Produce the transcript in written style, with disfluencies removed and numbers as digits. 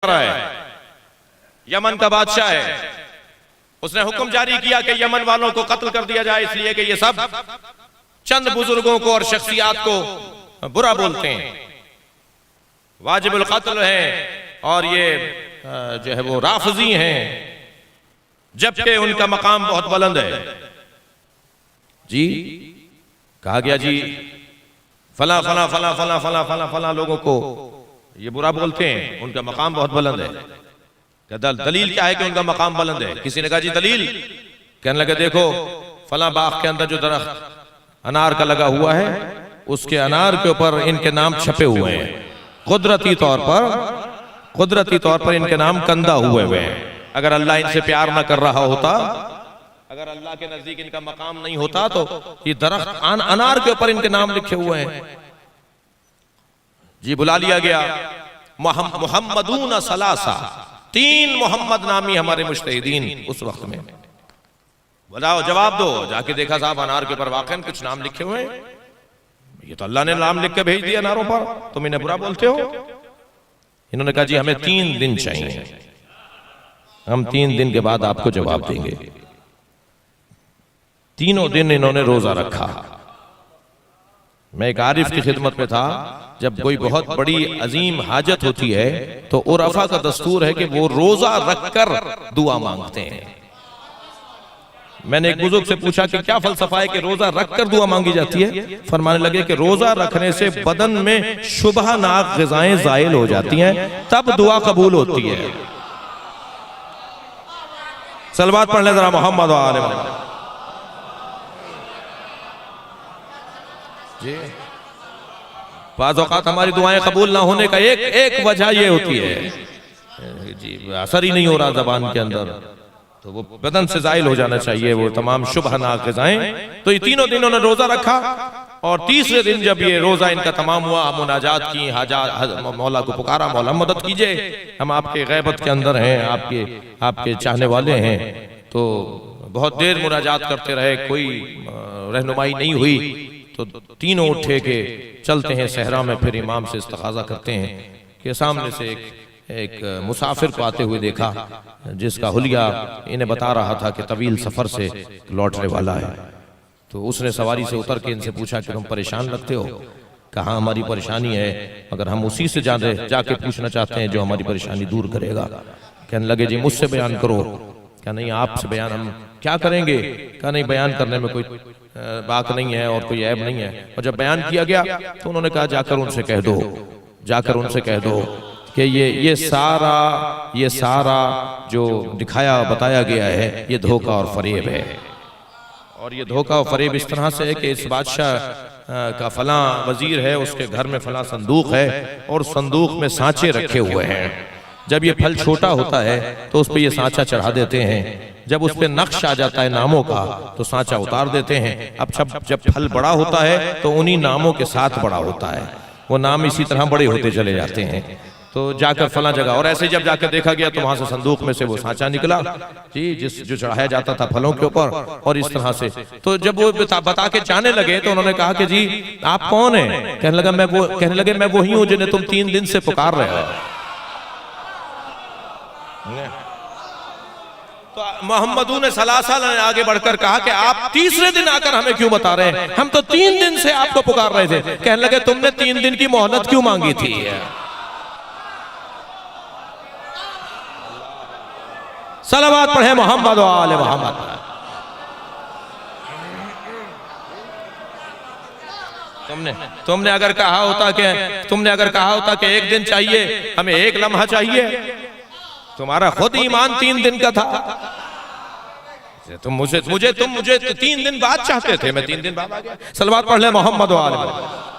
रहा है, यमन का बादशाह है, उसने हुक्म जारी किया कि यमन वालों को कत्ल कर दिया जाए, इसलिए कि ये सब चंद बुजुर्गों को और शख्सियात को बुरा बोलते हैं, वाजिबुल कत्ल है और ये जो है वो राफजी हैं, जबकि उनका मकाम बहुत बुलंद है। जी कहा गया जी फला फला फला फला फला फला फला लोगों को ये बुरा बोलते हैं, उनका मकाम बहुत बुलंद है। दलील क्या है कि उनका मकाम बुलंद है? किसी ने कहा जी दलील, कहने लगे देखो फला बाग के अंदर जो दरख्त अनार का लगा हुआ है उसके अनार के ऊपर इनके नाम छपे हुए हैं, कुदरती तौर पर इनके नाम कंदा हुए हैं। अगर अल्लाह इनसे प्यार ना कर रहा होता, अगर अल्लाह के नजदीक इनका मकाम नहीं होता तो ये दरख्त अनार के ऊपर इनके नाम लिखे हुए हैं। जी बुला लिया गया, मुहम्मदून सलासा, 3 मोहम्मद नामी हमारे मुज्तहिदीन उस वक्त में, बताओ जवाब दो। जाके देखा साहब अनार के ऊपर वाकई कुछ नाम लिखे हुए हैं, ये तो अल्लाह ने नाम लिख के भेज दिया अनारों पर, तुम इन्हें बुरा बोलते हो। इन्होंने कहा जी हमें 3 दिन चाहिए, हम 3 दिन के बाद आपको जवाब देंगे। 3 दिन इन्होंने रोजा रखा। मैं एक आरिफ की खिदमत में था, जब कोई बहुत बड़ी अजीम हाजत होती है तो उरफा का दस्तूर है कि वो रोजा रखकर दुआ मांगते हैं। मैंने एक बुजुर्ग से पूछा कि क्या फलसफा है कि रोजा रखकर दुआ मांगी जाती है? फरमाने लगे कि रोजा रखने से बदन में शुबहनाक ग़िज़ाएं ज़ाइल हो जाती हैं, तब दुआ कबूल होती है। सलवात पढ़ ले जरा मोहम्मद व आले मोहम्मद। जी बाज़ औक़ात हमारी दुआएं कबूल ना होने का एक वजह ये होती है जी असर ही नहीं हो रहा ज़बान के अंदर, तो वो बदन से ज़ाइल हो जाना चाहिए वो तमाम शुबहनाक ग़िज़ाएं। तो ये 3 दिन उन्होंने रोजा रखा और तीसरे दिन जब ये रोजा इनका तमाम हुआ, मुनाजात की, मौला को पुकारा, मौला मदद कीजिए, हम आपके गैबत के अंदर हैं, आपके चाहने वाले हैं। तो बहुत देर मुनाजात करते रहे, कोई रहनुमाई नहीं हुई, तो तीनों उठे के चलते हैं सहरा में, फिर इमाम से इस्तग़ाज़ा करते हैं कि सामने से एक मुसाफिर को आते हुए देखा जिसका हुलिया इन्हें बता रहा था कि तवील सफर से लौटने वाला है। तो उसने सवारी से उतर के इनसे पूछा कि तुम परेशान लगते हो? कहाँ हमारी परेशानी है, मगर हम उसी से जाके पूछना चाहते हैं जो हमारी परेशानी दूर करेगा। कहने लगे जी मुझसे बयान करो। क्या नहीं आपसे बयान हम क्या करेंगे? क्या नहीं बयान करने में कोई बात नहीं है और कोई ऐब नहीं है। और जब बयान किया गया तो उन्होंने कहा जाकर उनसे कह दो कि ये सारा जो दिखाया बताया गया है ये धोखा और फरेब है। और ये धोखा और फरेब इस तरह से है कि इस बादशाह का फलां वजीर है, उसके घर में फलां संदूक है और संदूक में सांचे रखे हुए हैं। जब ये फल छोटा होता है तो उस पर ये सांचा चढ़ा देते हैं, जब उस पर नक्श आ जाता है नामों का तो सांचा उतार देते हैं। अब जब फल बड़ा होता है तो उन्हीं नामों के साथ बड़ा होता है, वो नाम इसी तरह बड़े होते चले जाते हैं। तो जाकर फला जगह, और ऐसे जब जाकर देखा गया तो वहां से संदूक में से वो सांचा निकला जी जो चढ़ाया जाता था फलों के ऊपर, और इस तरह से। तो जब वो बता के जाने लगे तो उन्होंने कहा कि जी आप कौन हैं? कहने लगे मैं वही हूं जिन्हें तुम 3 दिन से पुकार रहे हो। तो मोहम्मदून सलासा ने आगे बढ़कर कहा कि आप तीसरे दिन आकर हमें क्यों बता रहे हैं? हम तो 3 दिन से आपको पुकार रहे थे। कहने लगे तुमने 3 दिन की मोहलत क्यों मांगी थी? सलावत पढ़े मोहम्मद व आले मोहम्मद। तुमने अगर कहा होता कि 1 दिन चाहिए, हमें 1 लम्हा चाहिए, तुम्हारा खुद ईमान 3 दिन का था। तुम मुझे 3 दिन बाद चाहते थे, मैं 3 दिन बाद आ गया। सलावत पढ़ ले मोहम्मद व आले मोहम्मद।